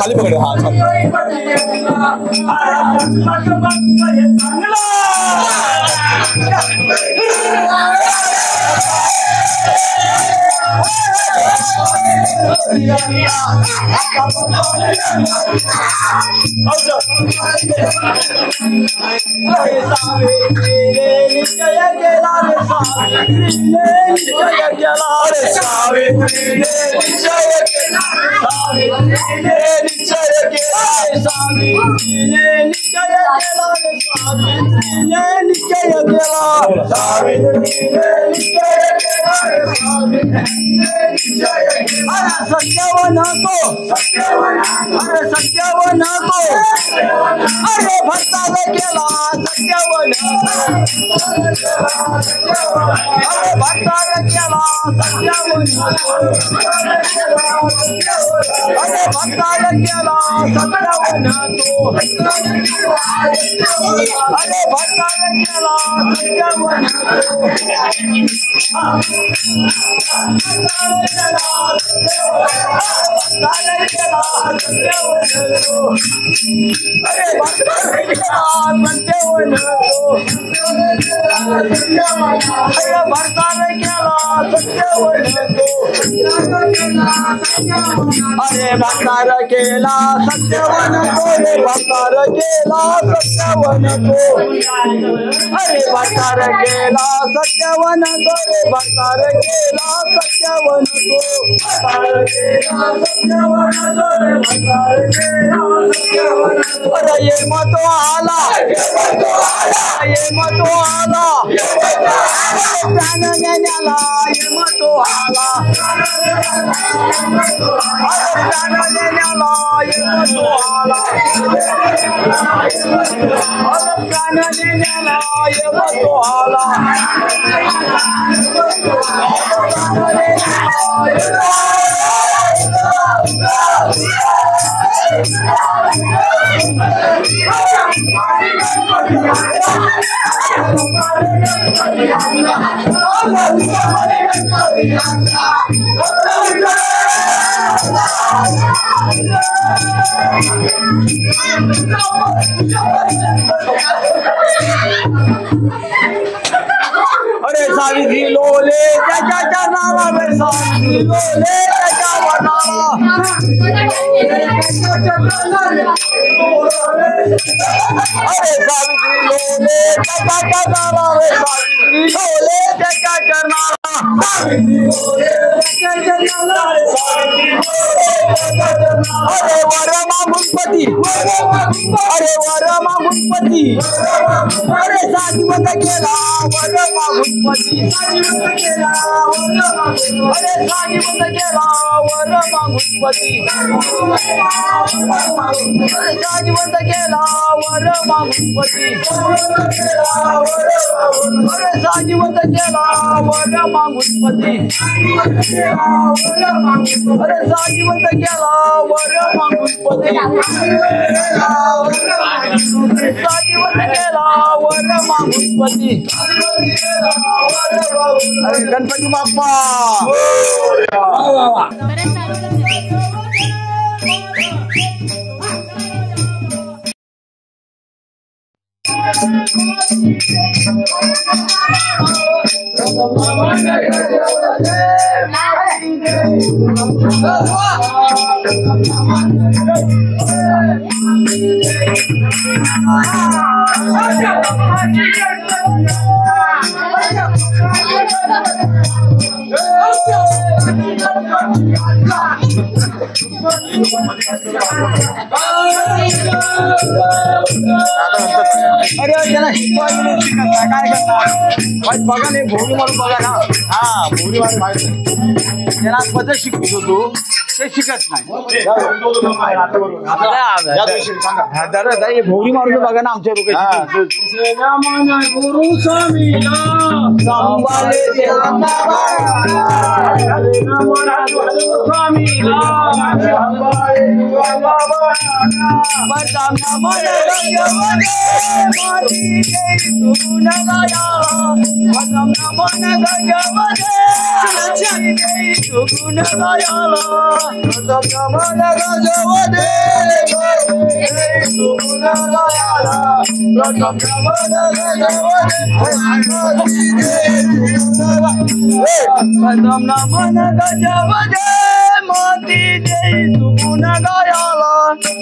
खाली पकड़े हाथ अरे भक्ताला केला सत्यवन अरे भक्ताला केला सत्यवन अरे भक्ताला केला सत्यवन तो अरे भक्ताला केला सत्यवन अरे भक्तार केला सत्यवन को रे भक्तार केला सत्यवन को अरे भक्तार केला सत्यवन को रे भक्तार केला सत्यवन को अरे ये मतो आला ये मतो आला प्राण नेण्याला ये मतो आला अरे प्राण नेण्याला ये मतो आला अरे प्राण नेण्याला ये मतो आला अरे सावित्री लोले त्याच्या चरणाला रे सावित्री लोले त्याच्या वरणाला अरे सावित्री लोले त्याच्या चरणाला रे सावित्री लोले त्याच्या चरणाला अरे वरमा गुणपती अरे वरमा गुणपती अरे साजीवत केला वरमा गुणपती अरे साजीवत केला वरमा गुणपती साजीवत केला वरमा गुणपती अरे साजीवत केला वरमा गुणपती अरे साजीवत केला वरमा गुणपती साजीवत केला वरमा गुणपती अरे गणपती बाप्पा अरे त्याला काय करणार बघा नाही भोवरी मारून बघा ना हा भोवरी मारून त्याला पद्धत शिकवतो तू ते शिकत नाही भोवरी मारून बघा ना आमच्या लोक गुरु स्वामीला मोती जय सुगुण गायाला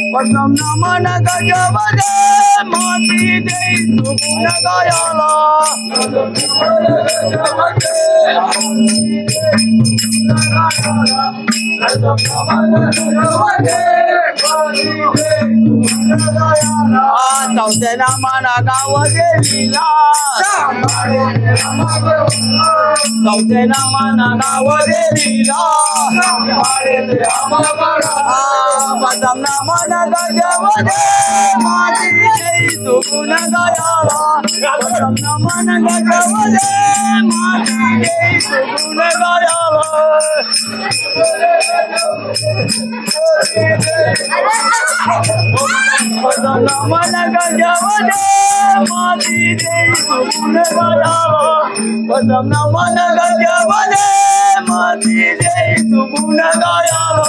पदम नमन गजवदे मोती जय सुगुण गायाला चौथे नामाना गाव देवीला चौथे नामाना गाव देवीला पदम नमन गजवदे मोती जय सुगुण गायाला पदम नमन गजवदे मोती जय सुगुण गायाला पदम नमन गजवदे मोती जय सुगुण गायाला पदम नमन गजवदे मोती जय सुगुण गायाला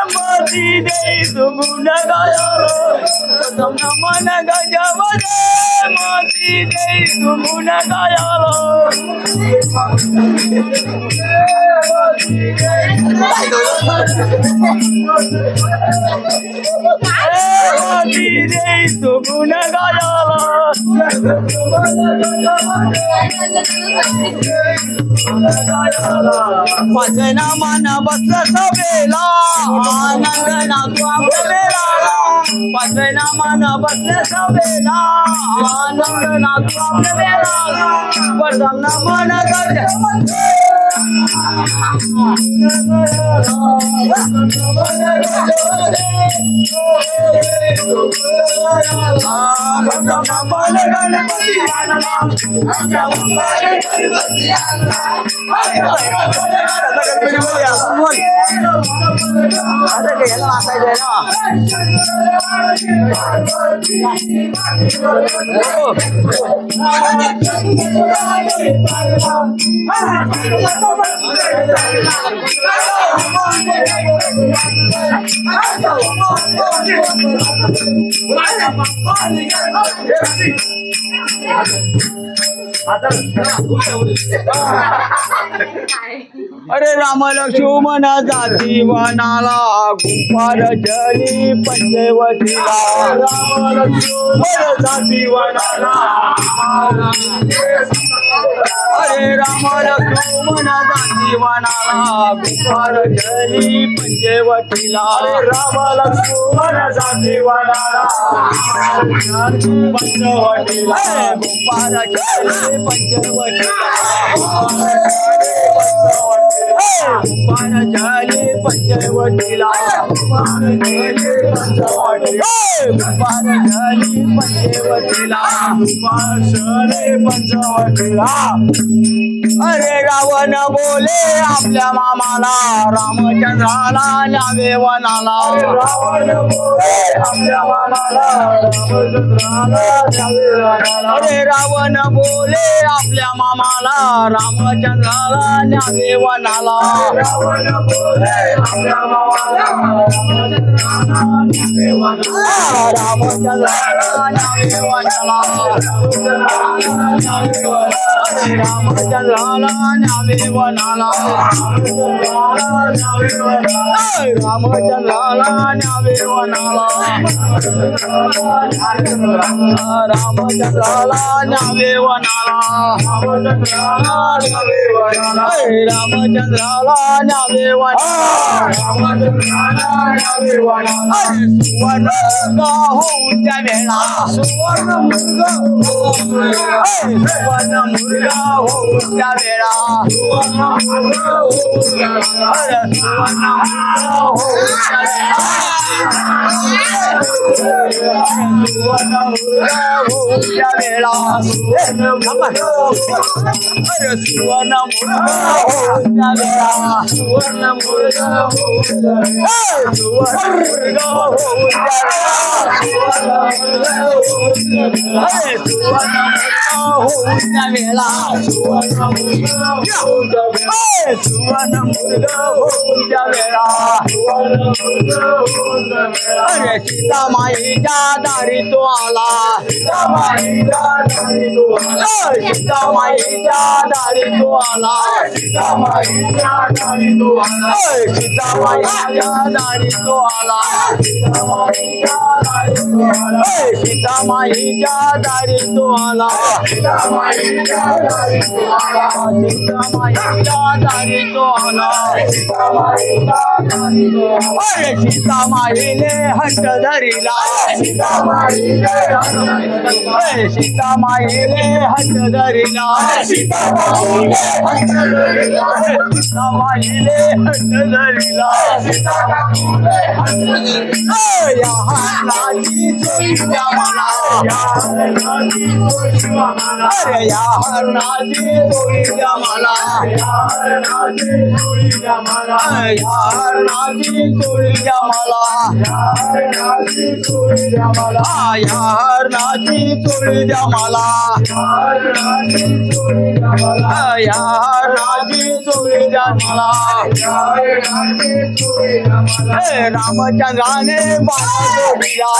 मोती जय सुगुण गायाला पदम नमन गजवदे मोती जय सुगुण गायाला मोती जय सुगुण गायाला भजना मन बस सवेला आनंद नातू बेला भजना मन बस सवेला आनंद नातू बेला पदम नमन गज अरे राम लक्ष्मण जाती वनाला गुंफार जली पंचवटीला राम लक्ष्मण जाती वनाला अरे राम लक्ष्मण जाती वनाला गुंफार जली पंचवटीला अरे राम लक्ष्मण जाती वनाला पंचवटीला गुंफार जली पंचवटीला झाले पंचवटीला पंचवटीला अरे रावण बोले आपल्या मामाला रामचंद्राला न्यावे वनाला रावण बोले आपल्या मामाला अरे रावण बोले आपल्या मामाला रामचंद्राला न्यावे वनाला रावण बोले आपल्या मामाला रामचंद्राला न्यावे वनाला रामचंद्राला न्यावे वनाला रामचंद्राला न्यावे वनाला रामचंद्राला न्यावे वनाला रामचंद्राला न्यावे वनाला सुवर्ण होऊन त्या वेळा सुवर्ण मुलगा होऊन त्या वेळा सीतामाईच्या दारी तो आला सीतामाईच्या दारी तो आला सीतामाईच्या दारी तो आला सीतामाईच्या दारी तो आला सीतामाईच्या दारी तो आला सीतामाईच्या दारी तो आला सीतामाईच्या दारी तो आला सीतामाईच्या दारी तो आला सीतामाईने हट्ट धरिला सीतामाईने हट्ट धरिला सीतामाईने हट्ट धरिला या हरणाची चोरी द्या मला अरे या हरणाची चोरी द्या मला या हरणाची चोरी द्या मला या हरणाची चोरी द्या मला या हरणाची चोरी द्या मला या हरणाची चोरी द्या मला या हरणाची चोरी द्या मला रामचंद्राने बाण जोडिला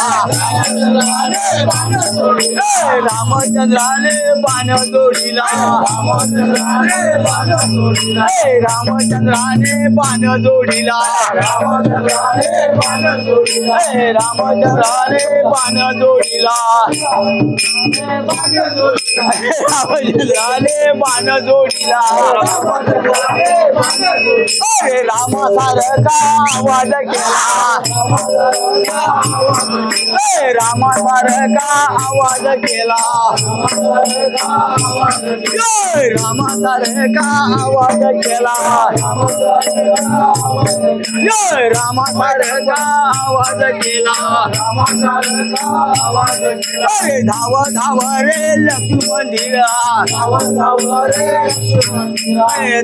रामचंद्राने बाण जोडिला रामचंद्राने बाण जोडिला रामचंद्राने बाण जोडिला रामचंद्राने बाण जोडिला अरे रामासारखा आवाज केला रामासारखा आवाज केला रामासारखा आवाज केला रामासारखा आवाज केला अरे धाव धाव रे लक्ष्मी मंदिरा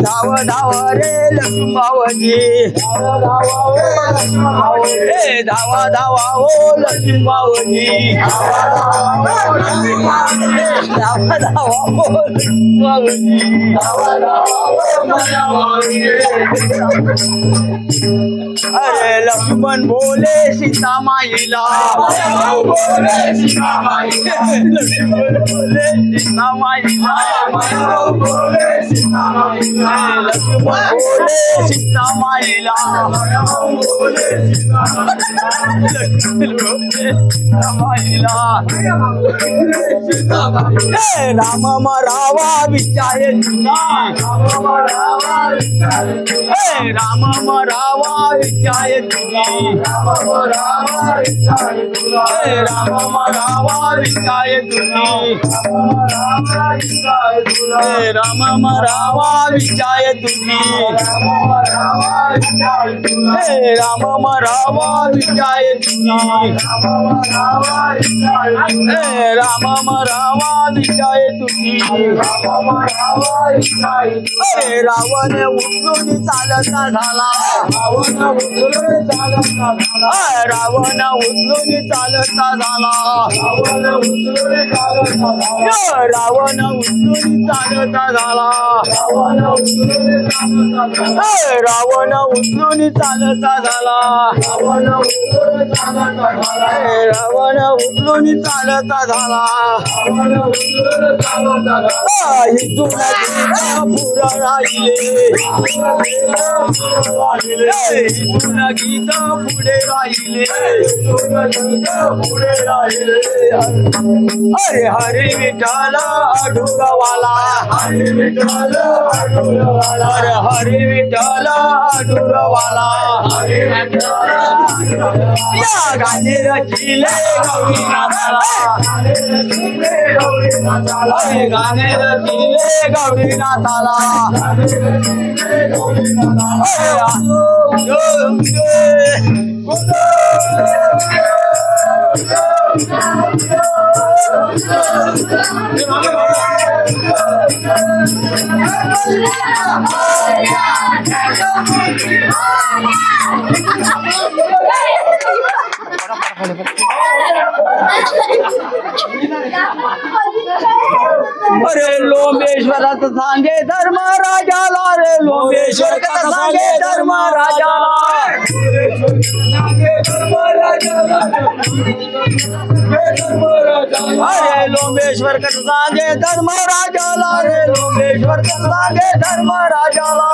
धाव धाव रे लक्ष्मीबावजी धावा धावा हो लक्ष्मीबावजी तुम्ही धावा धावा बोल स्वामीजी धावा धावा माझ्या मागे अरे लक्ष्मण बोले सीता माईला बोले सीता माईला लक्ष्मण बोले सीता माईला बोले सीता माईला लक्ष्मण बोले सीता माईला बोले सीता माईला राम मरावा विचारे तुला राम मरावा विचारे तुला राम मरावा विचारे तुला राम मरावा विचारे तुला राम मरावा विचारे तुला राम मरावा विचारे तुला राम मरावा विचारे तुम्ही रावण उचलून चालता झाला रावण उचलून चालता झाला रावण उचलून चालता झाला रावण उचलून चालता झाला रावण उचलून चालता झाला रावण उचलून चालता झाला इथून पुरा राहिले इथून गीत पुढे राहिले अरे हरी विठ्ठल आढुरवाला हरी विठ्ठल अरे हरी विठ्ठल आढुरवाला या गाणे रचिले गौरीनाथाला अरे गाणे रचिले गौरीनाथाला अरे लोंबेश्वरात सांगे धर्मराजाला रे लोंबेश्वर सांगे धर्मराजाला अरे लोंबेश्वर सांगे धर्मराजाला रे लोंबेश्वर सांगे धर्मराजाला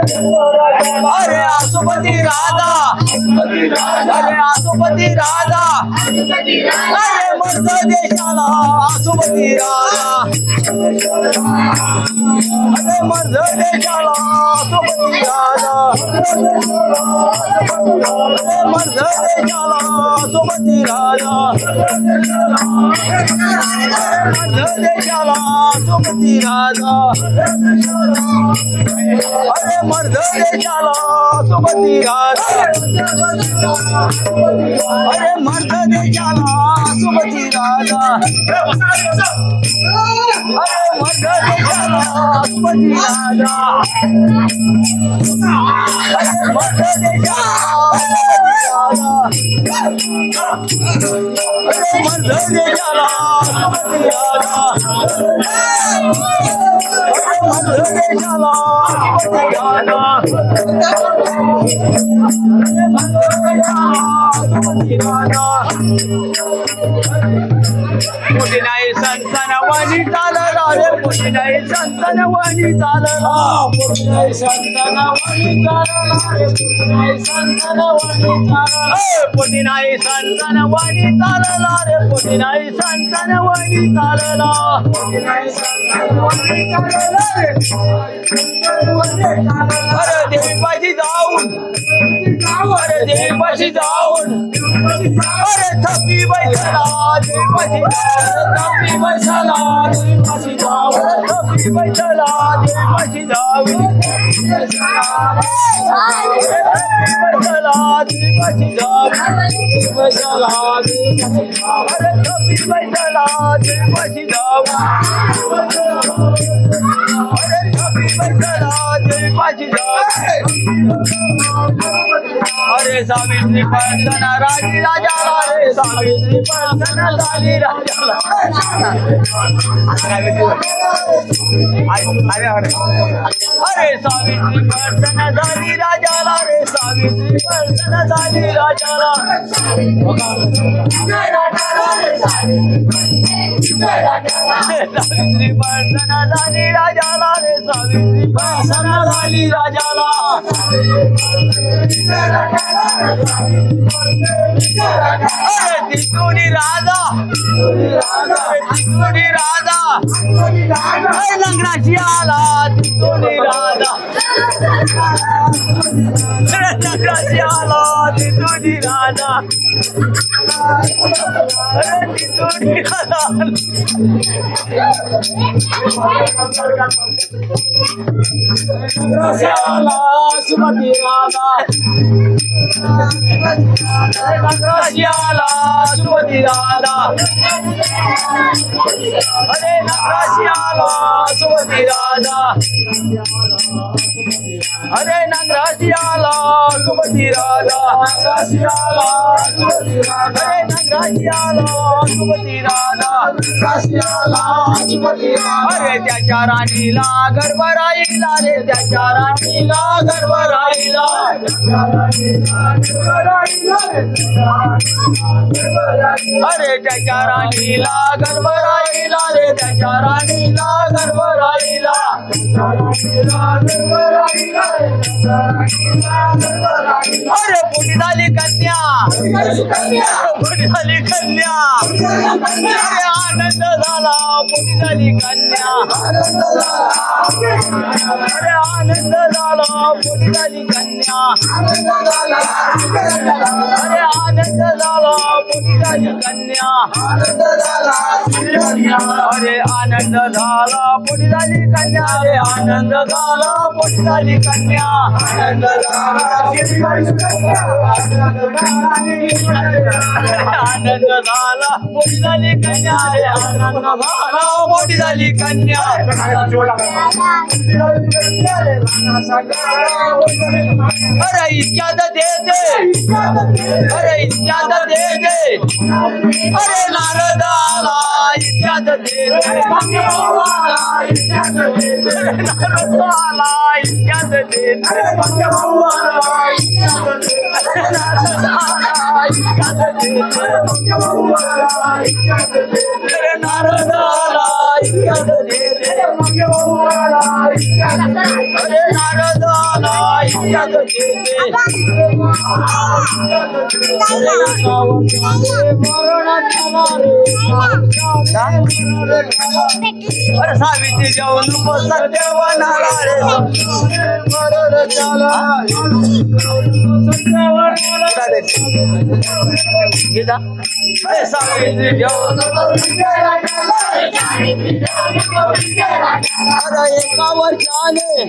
अरे आसुपती राजा अरे आसुपती राजा अरे मर्द देशाला आसुपती राजा अरे मर्द देशाला आसुपती राजा अरे मर्द देशाला आसुपती राजा मर्द देशाला आसुपती राजा अरे मर्द देशाला आसुपती राजा अरे मर्द देशाला आसुपती राजा अरे मर्द देशाला आसुपती राजा अरे मर्द देशाला आसुपती राजा अरे मर्द देशाला आसुपती राजा मर्द देशाला आसुपती राजा पुढे नाही संतान वाणी चालला रे पुढे नाही संतान वाणी चालला पुढे नाही संतान वाणी चालला रे पुढे नाही संतान वाणी चालला पुढे नाही संतान वाणी चालला रे पुढे नाही संतान वाणी चालला पुढे नाही संतान वाणी चालला रे अरे देवीपाशी जाऊन अरे देवीपाशी जाऊन अरे थपी बैठला देवीपाशी थपी बैठला देवीपाशी जाऊन थपी बैठला देवीपाशी जाऊन बैठला देवीपाशी जाऊन बैठला अरे थपी बैठला देवीपाशी जाऊन अरे थपी बैठला देवीपाशी जाऊन अरे सावित्री पळताना राजी राजाला रे सावित्री पळताना झाली राजाला अरे सावित्री पळताना झाली राजाला रे सावित्री पळताना झाली राजाला सावित्री पळताना झाली राजाला रे सावित्री पळताना झाली राजाला अरे तिथुनी राजा तिथुनी राजा अरे लग्नाची आला तिथुनी राजा लग्नाची आला तिथुनी राजा अरे तिथुनी राजा सुमती राजा नगराशियाला सुमती राजा अरे नगराशियाला सुमती राजा अरे नगराशियाला सुमती राजा नगराशियाला सुमती राजा अरे नगराशियाला सुमती राजा नगराशियाला सुमती राजा अरे त्याच्या राणीला गर्भ राहिला रे त्याच्या राणीला गर्भ राहिला अरे त्याच्या राणीला गर्भ राहिला रे त्याच्या राणीला गर्भ राहिला अरे पोटी झाली कन्या पोटी झाली कन्या अरे आनंद झाला पोटी झाली कन्या अरे आनंद झाला पोटी झाली कन्या अरे आनंद झाला पोटी झाली कन्या अरे आनंद झाला पोटी झाली कन्या अरे आनंद झाला पोटी झाली कन्या आनंद झाला आनंद झाला पोटी झाली कन्या अरे आनंद झाला पोटी झाली कन्या अरे इतक्यात दे दे अरे इतक्यात दे दे अरे नारद आला इतक्यात दे दे नारद आला इतक्यात दे दे नारद आला इतक्यात दे दे अरे नारद आला इतक्यात दे दे अरे सावित्री जाऊन सत्यवनाला रे अरे सावित्री जाऊन अरे एका वर्षाने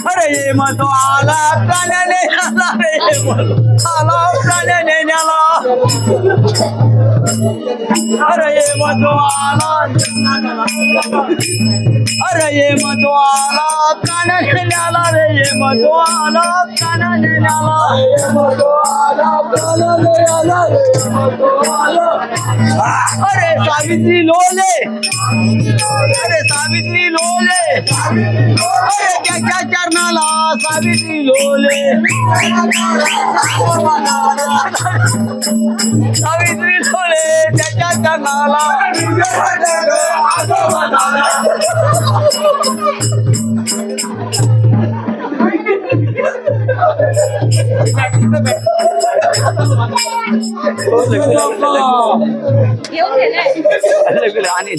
अरे ये मतो आला प्राण्याने आला रे आला प्राण्याने न्याला अरे ये मतो आला अरे ये मतो आला प्राण्याने न्याला रे ये मतो आला प्राण्याने न्याला अरे सावित्री लोले अरे सावित्री लोले अरे त्याच्या चरणाला सावित्री लोले सावित्री लोले त्याच्या चरणाला येऊन गेले आणि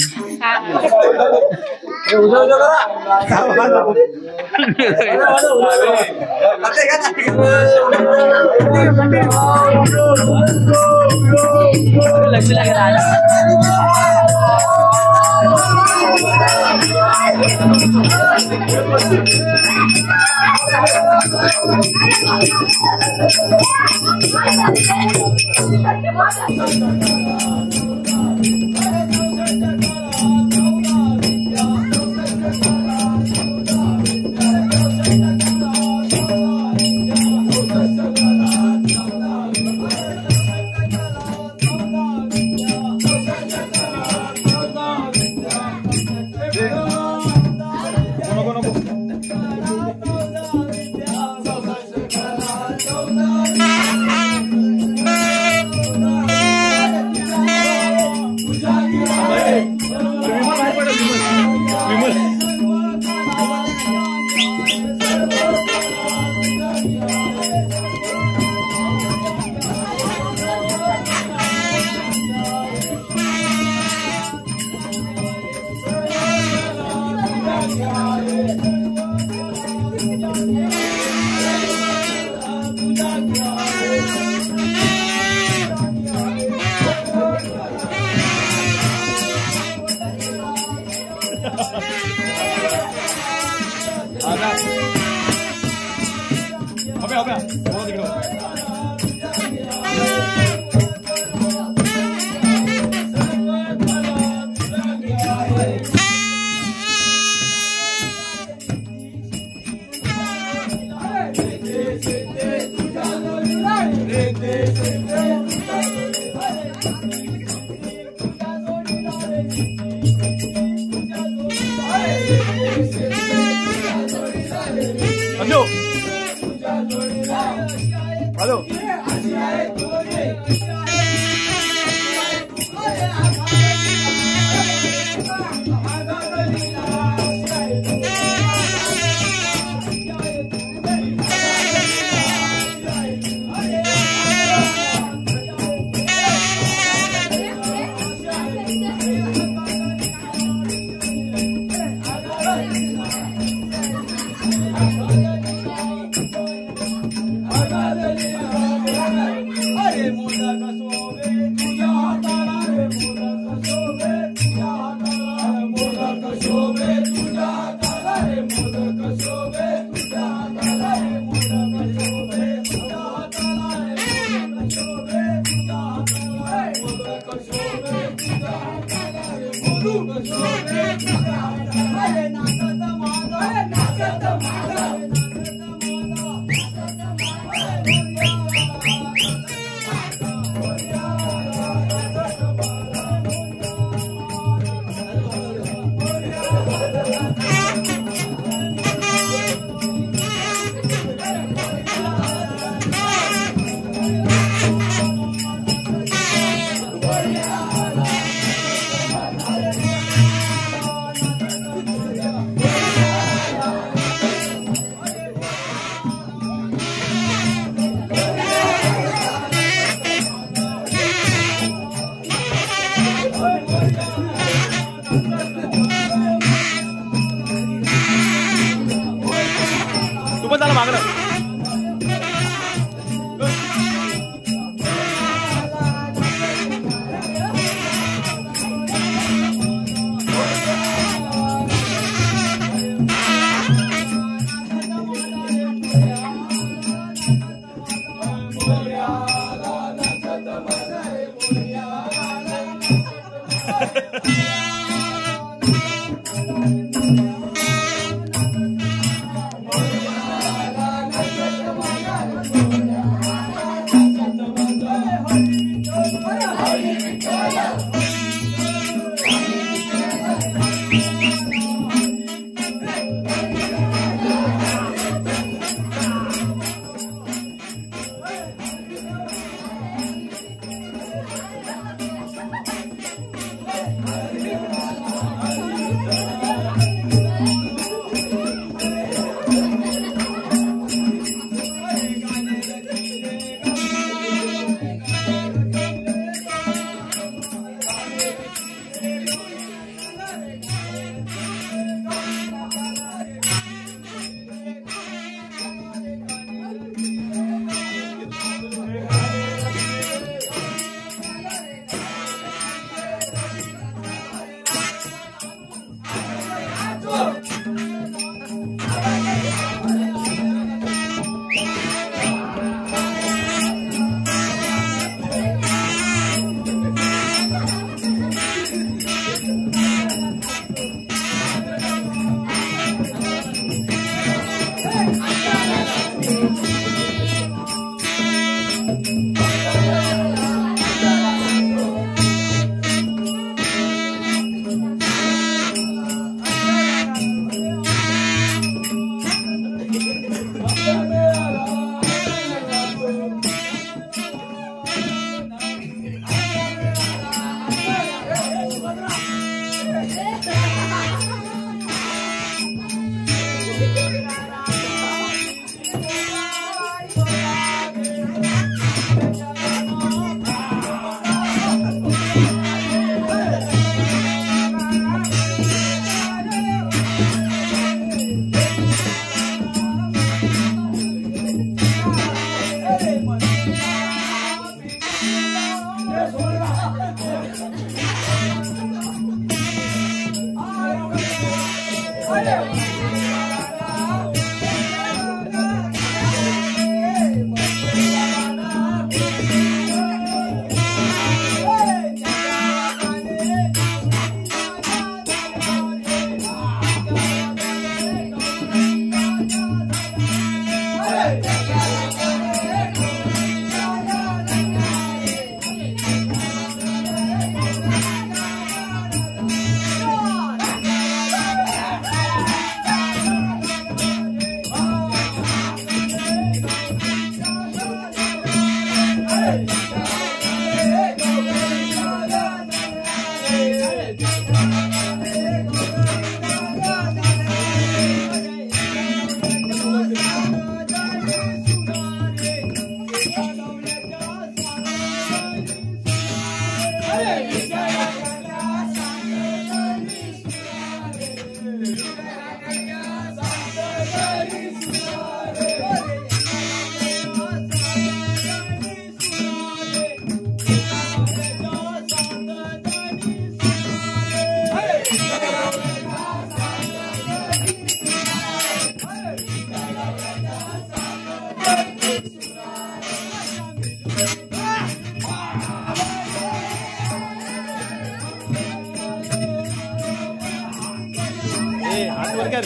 हात वर कर,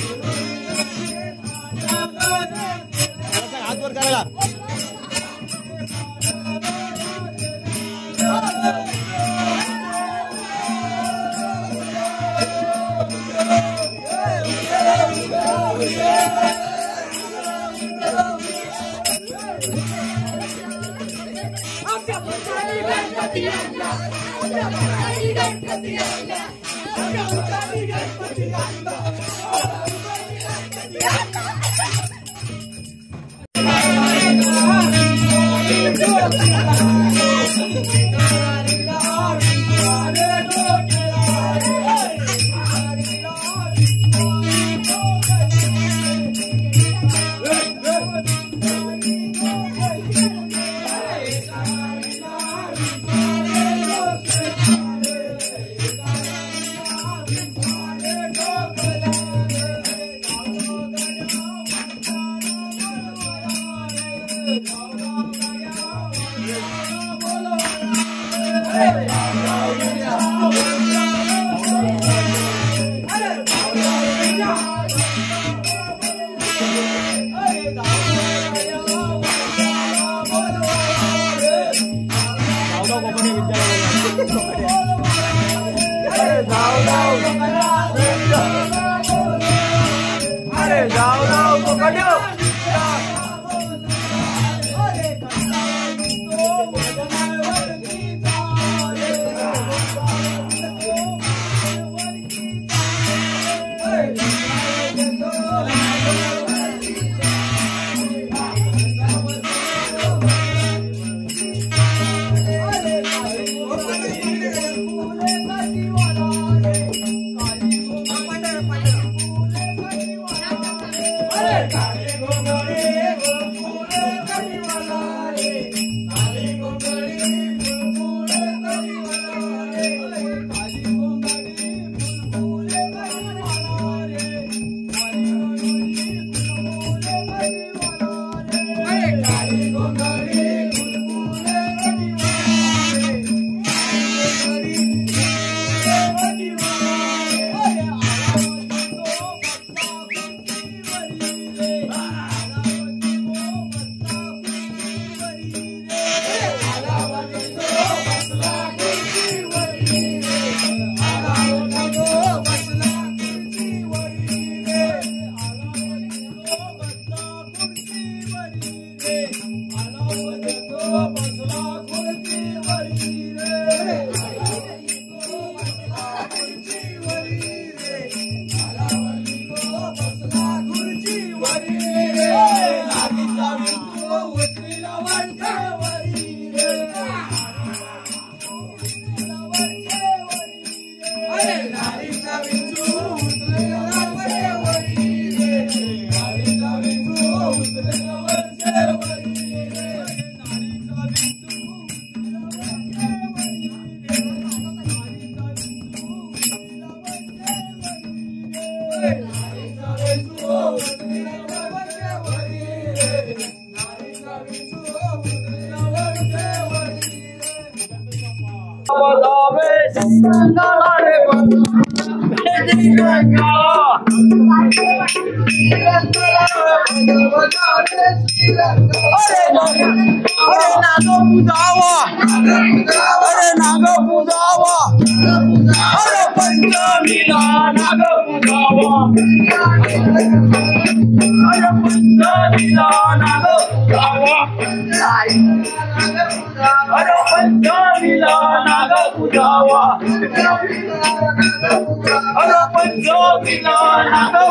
हात वर करायला. पंचमीला नाग पूजावा पंचमीला नाग पूजावा पंचमीला नाग पूजावा पंचमीला नाग पूजावा पंचमीला नाग पूजावा पंचमीला नाग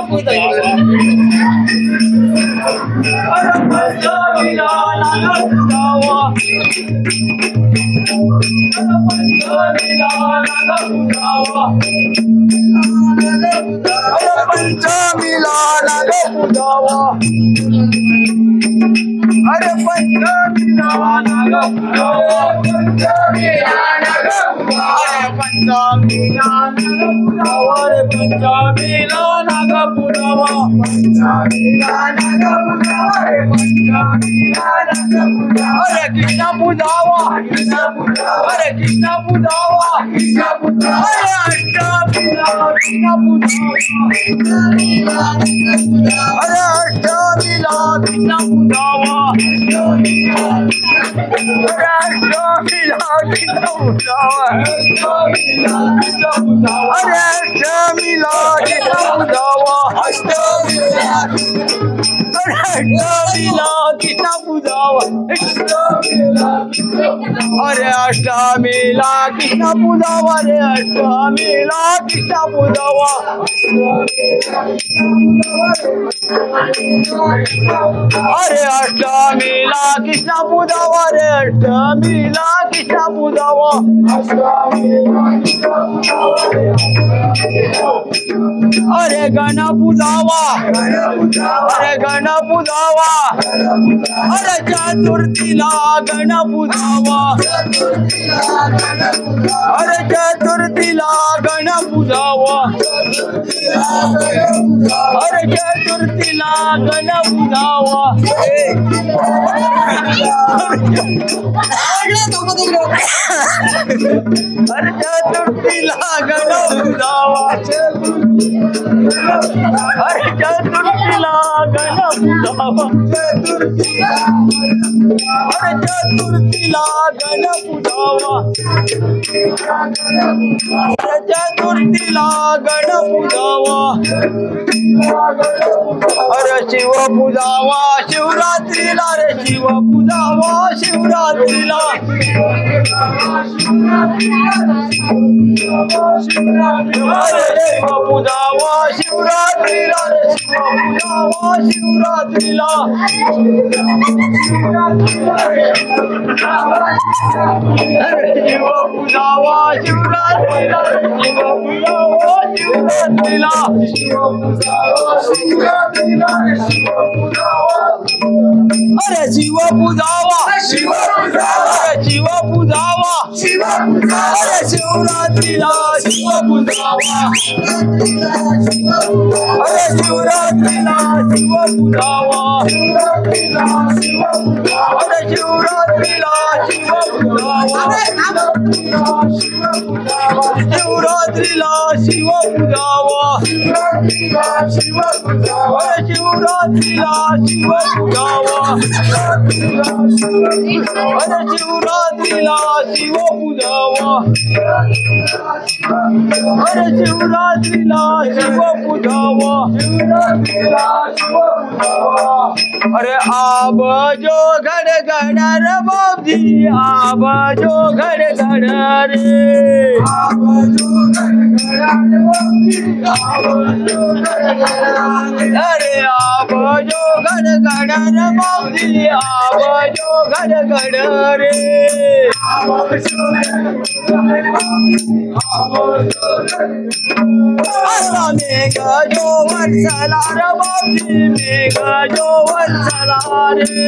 पूजावा पंचमीला नाग पूजावा अरे पंचमीला नाग पूजावा पंचमीला नाग पूजावा पंचमीला नाग पूजावा पंचमीला नाग पूजावा पंचमीला नाग पूजावा अरे कृष्ण पूजावा अरे कृष्ण पूजावा अरे अष्टमीला कृष्ण पूजावा अरे अष्टमीला कृष्ण पूजावा अरे अष्टमीला कृष्ण पूजावा अरे अष्टमीला कृष्ण पूजावा अष्टमीला कृष्ण पूजावा अरे अष्टमीला कृष्ण पूजावा रे अष्टमीला कृष्ण पूजावा अरे अष्टमीला कृष्ण पूजावा रे अष्टमीला कृष्ण पूजावा अरे गण पूजावा अरे गण पूजावा अरे चतुर्थीला गण पूजावा अरे चतुर्थीला गण पूजावा अरे चतुर्थीला गण पूजावा अरे चतुर्थीला गण पूजावा अरे चतुर्थीला गण पूजावा अरे चतुर्थीला गण पूजावा अरे चतुर्थीला गण पूजावा अरे शिव पूजावा शिवरात्रीला रे शिव पूजावा शिवरात्रीला अरे शिव पूजावा शिवरात्रीला रे शिव पूजावा शिवरात्रीला अरे शिव पूजावा शिवरात्रीला शिव पूजावा शिवरात्रीला अरे शिव पूजावा अरे शिव पूजावा अरे शिवरात्रीला शिव पूजावा अरे शिवरात्रीला शिव पूजावा अरे शिवरात्रीला शिव पूजावा शिवरात्रीला शिव पूजावा अरे शिवरात्रीला शिव पूजावा अरे शिवरात्रीला शिव पूजावा अरे शिवरात्रीला शिव पूजावा अरे आब जो घड़ घड़ रे बाबजी आब जो घड़ घड़ रे आब जो घड़ घड़ रे बाबजी अरे आब जो घड़ घड़ रे बाबजी आब जो घड़ घड़ रे असा मेघ जो वर्षला रे बाबजी मेघ जो वर्षला रे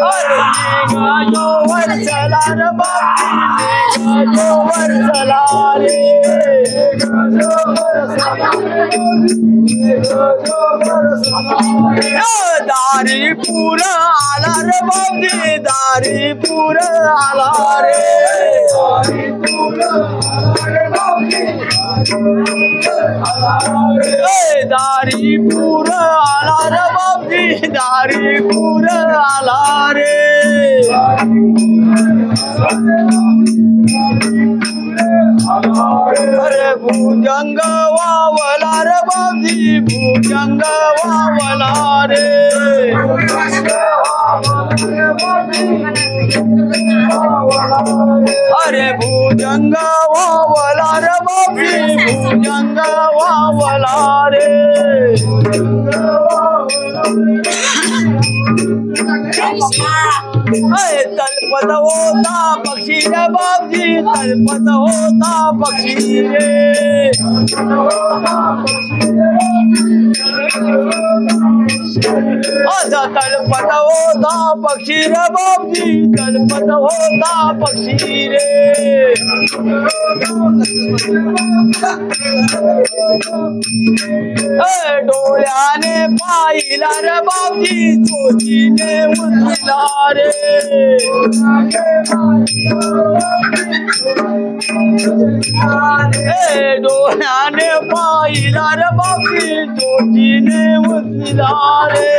अरे मेघ जो वर्षला रे बाबजी मेघ जो वर्षला रे दारीपूर आला रे बाबजी दारीपूर आला रे दारीपूर आला रे बाबजी दारीपूर आला रे अरे भुजंग वावला रे बाबजी भुजंग वावला रे अरे भुजंग वावला रे बाबजी भुजंग वावला रे तलपत होता पक्षी रे बाबजी तलपत होता पक्षी रे तलपत होता पक्षी रे बाबजी तलपत होता पक्षी रे डोळ्याने पाहिला रे बाबजी चोचीने उचला रे डोळ्याने पाहिला रे बाबजी चोचीने उचला रे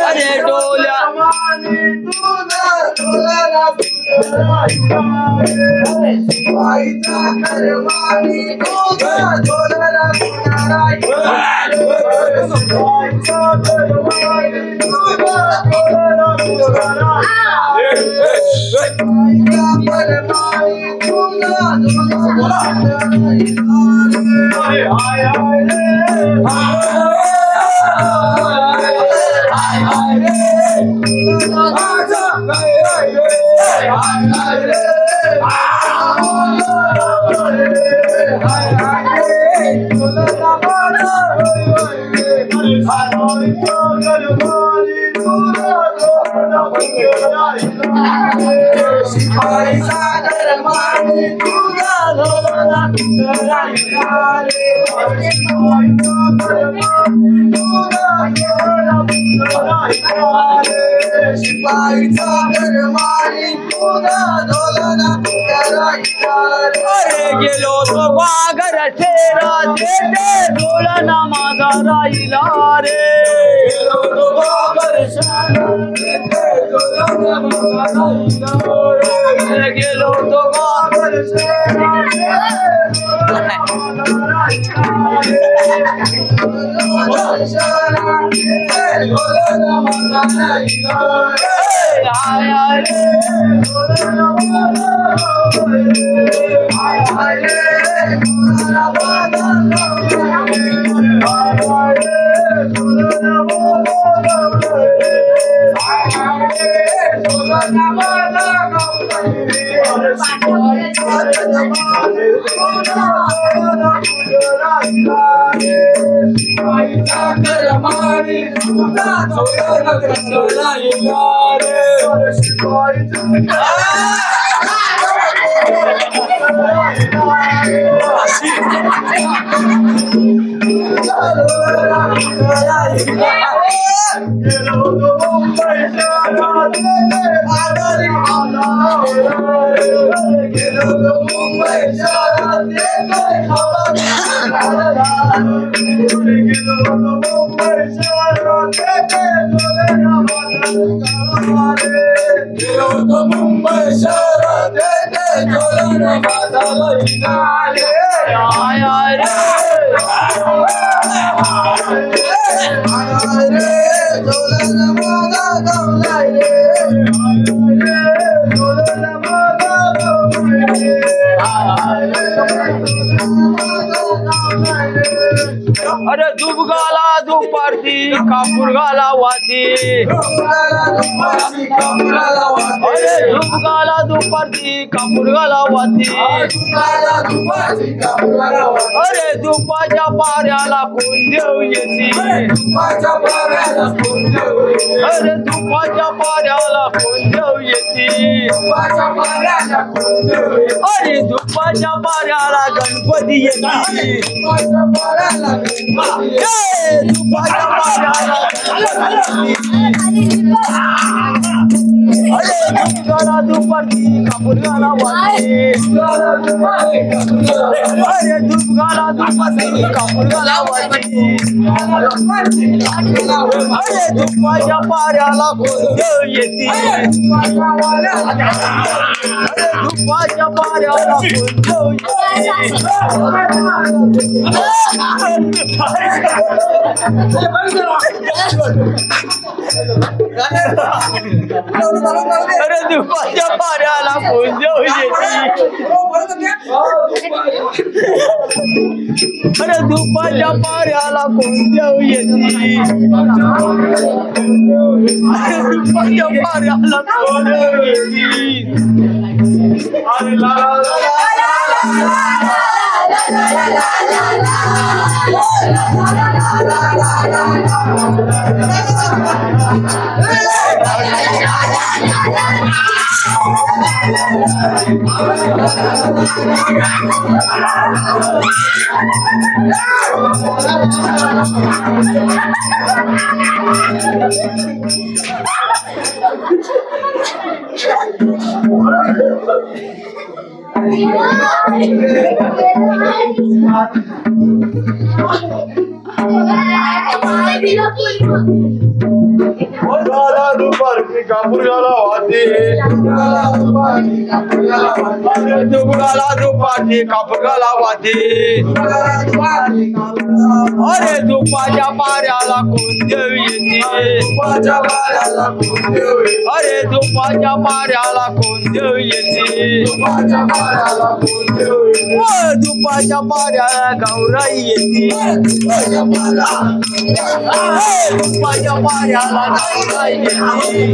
अरे डोल्या गेलो तो वाघर ठेरा देते डोळना माझा राहिला रे गेलो तो वाघर ठेरा देते डोळना माझा राहिला रे गेलो तो वाघर ठेरा अरे दुबगाला दुपारची कापूरगाला वाती अरे दुबगाला दुपारची कापूरगाला वाती अरे दुपाच्या पाऱ्याला कोण देव येते अरे दुपाच्या पाऱ्याला कोण देव येते अरे दुपाच्या पाऱ्याला गणपती येते दुपाच्या पाऱ्याला अरे दुबगाला दुपारची कापूरगाला वाती अरे दुबगाला दुपारची कापूरगाला वाती अरे दुपाच्या पाऱ्याला कोण देव येते अरे दुपाच्या पाऱ्याला कोण देव अरे दुपाच्या पाऱ्याला कोण देव येते अरे दुपाच्या पाऱ्याला कोण देव येते अरे दुपाच्या पाऱ्याला कोण देव येते अरे ला दुपारची कापूरगाला वाती दुबगाला दुपारची कापूरगाला वाती अरे दुपाच्या पाऱ्याला कोण देव येते अरे दुपाच्या पाऱ्याला कोण देव येते दुपाच्या पाऱ्याला गौराई येते दुपाच्या पाऱ्याला गौराई येते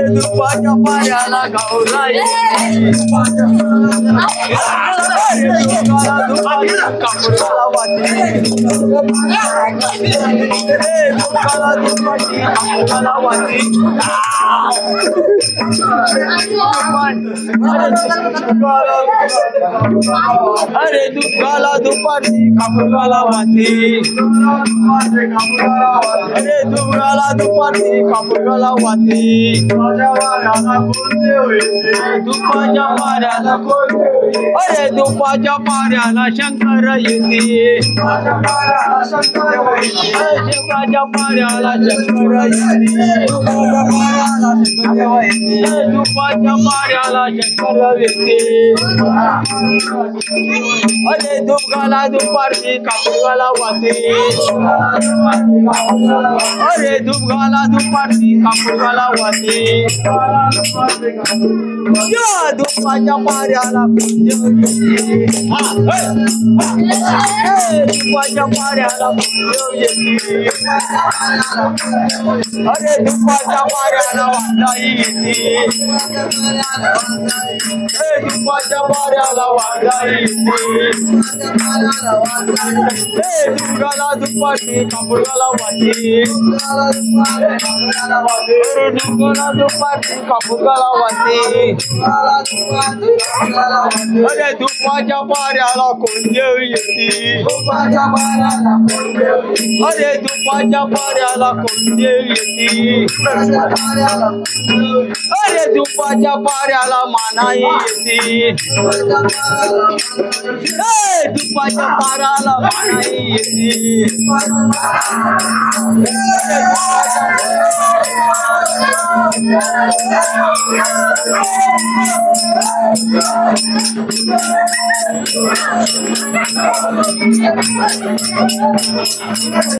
दुपाच्या पाऱ्याला गौराई कापूरगाला वाती दुबगाला दुपारची कापूरगाला वाती अरे दुबगाला दुपारची कापूरगाला वाती अरे दुबगाला दुपारची कापूरगाला वाती दुपाच्या पाऱ्याला अरे दुपाच्या पाऱ्याला शंकर येते शिवाच्या पाऱ्याला शंकर येते दुपाच्या पाऱ्याला शंकर येते अरे दुबगाला दुपारची कापूरगाला वाती अरे दुबगाला दुपारची कापूरगाला वाती दुपाच्या पाऱ्याला दुपाच्या पाऱ्याला अरे दुपाच्या पाऱ्याला वाटाई येते दुपाच्या पाऱ्याला वाटाई येते दुबगाला दुपारची कापूरगाला वाती दुबगाला दुपारची कापूरगाला वाती अरे दुपाच्या पाऱ्याला कोण देव येते अरे दुपाच्या पाऱ्याला कोण देव येते अरे दुपाच्या पाऱ्याला मानाई येते दुपाच्या पाऱ्याला मानाई येते